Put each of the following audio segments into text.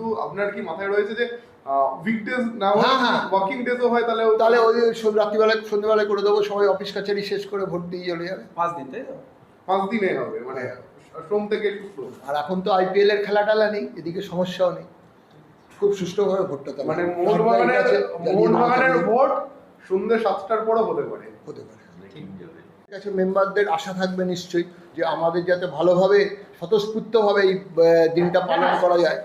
কিন্তু আপনার কি মাথায় রয়েছে যে উইকডেজ না হয় ওয়ার্কিং ডেজও হয়, তাহলে ওই রাত্রিবেলায় সন্ধ্যেবেলায় করে দেবো, সবাই অফিস কাছারি শেষ করে ভোট দিয়ে চলে যাবে। 5 দিন, তাই তো? 5 দিনে হবে, মানে সোম থেকে শুক্র। আর এখন তো IPL এর খেলা টালা নেই, এদিকে সমস্যাও নেই, খুব সুষ্ঠুভাবে ভোটটা তো মানে মোহনবাগানের ভোট সন্ধ্যে 7টার পরও হতে পারে। ঠিক আছে, মেম্বারদের আশা থাকবে নিশ্চয়ই যে আমাদের যাতে ভালোভাবে স্বতঃস্ফূর্তভাবে এই দিনটা পালন করা যায়।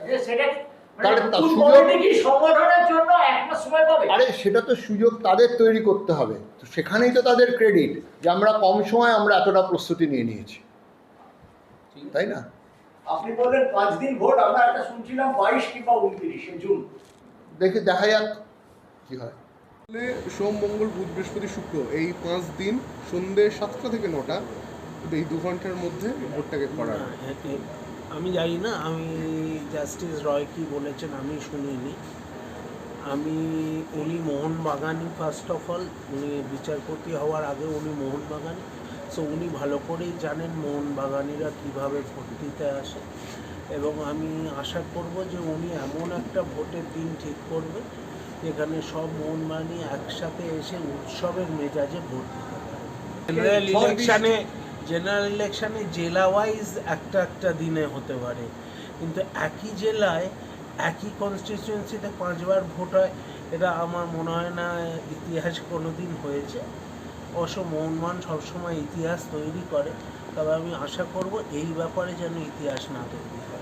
আরে সেটা তো সুযোগ তাদের তৈরি করতে হবে, তো সেখানেই তো তাদের ক্রেডিট যে আমরা কম সময়ে আমরা এতটা প্রস্তুতি নিয়ে নিয়েছি, তাই না? আপনি বললেন 5 দিন ভোট, আমরা একটা শুনছিলাম 22 কিংবা 29 জুন। দেখা যাক কি হয়। সোম, মঙ্গল, বুধ, বৃহস্পতি, শুক্র এই 5 দিন সন্ধ্যে 7টা থেকে 9টা, এই 2 ঘন্টার মধ্যে ভোটটাকে করা। আমি জানি না, আমি জাস্টিস রয় কি বলেছেন আমি শুনিনি। উনি মোহনবাগানই, ফার্স্ট অফ অল উনি বিচারপতি হওয়ার আগে উনি মোহনবাগান, সো উনি ভালো করেই জানেন মোহনবাগানিরা কীভাবে ভোট দিতে আসে, এবং আমি আশা করব যে উনি এমন একটা ভোটের দিন ঠিক করবে যেখানে সব মোহনবাগানি একসাথে এসে উৎসবের মেজাজে ভোট দিতে পারে। জেনারেল ইলেকশানে জেলা ওয়াইজ একটা দিনে হতে পারে, কিন্তু একই জেলায় একই কনস্টিটিউয়েন্সিতে 5 বার ভোট হয়, এটা আমার মনে হয় না ইতিহাস কোনো দিন হয়েছে। অবশ্য মোহনবাগান সবসময় ইতিহাস তৈরি করে, তবে আমি আশা করব এই ব্যাপারে যেন ইতিহাস না তৈরি হয়।